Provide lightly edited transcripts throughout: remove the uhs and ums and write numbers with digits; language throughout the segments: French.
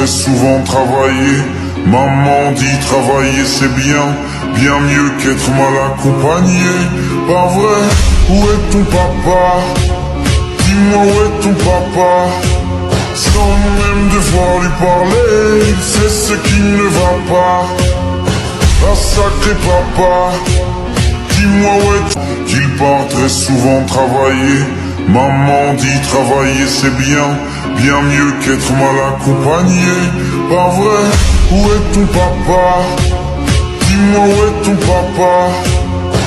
très souvent travailler. Maman dit travailler c'est bien, bien mieux qu'être mal accompagné. Pas vrai, où est ton papa? Dis-moi où est ton papa? Sans même devoir lui parler, c'est ce qui ne va pas. Ah sacré papa, dis-moi où est-tu? Qu'il part très souvent travailler. Maman dit travailler c'est bien, bien mieux qu'être mal accompagné. Pas vrai, où est ton papa? Dis-moi où est ton papa?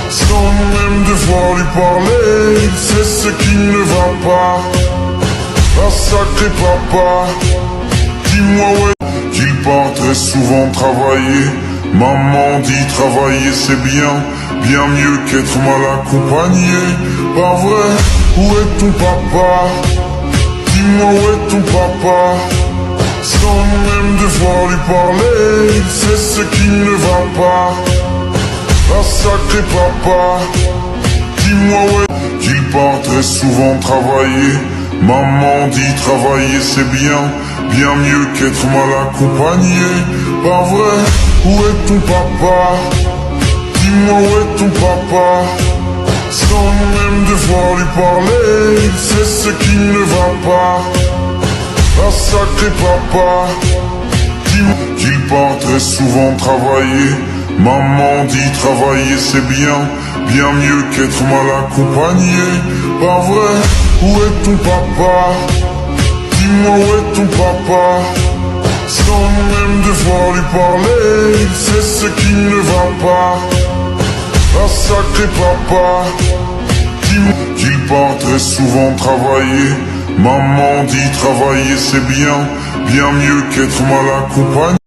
Sans même devoir lui parler, c'est ce qui ne va pas. Ah sacré papa, dis-moi où est qu'il part très souvent travailler. Maman dit travailler c'est bien, bien mieux qu'être mal accompagné. Pas vrai, où est ton papa? Dis-moi où est ton papa? Sans même devoir lui parler, c'est ce qui ne va pas. Ah sacré papa, dis-moi où est qu'il part très souvent travailler. Maman dit travailler c'est bien, bien mieux qu'être mal accompagné. Pas vrai, où est ton papa? Dis-moi où est ton papa? Sans même devoir lui parler, c'est ce qui ne va pas. Ah sacré papa, dis-moi qu'il part très souvent travailler. Maman dit travailler c'est bien, bien mieux qu'être mal accompagné. Pas vrai, où est ton papa? Dis-moi où est ton papa? Sans même devoir lui parler, c'est ce qui ne va pas. Ah sacré papa, dis-moi qu'il part très souvent travailler. Maman dit travailler c'est bien, bien mieux qu'être mal accompagné.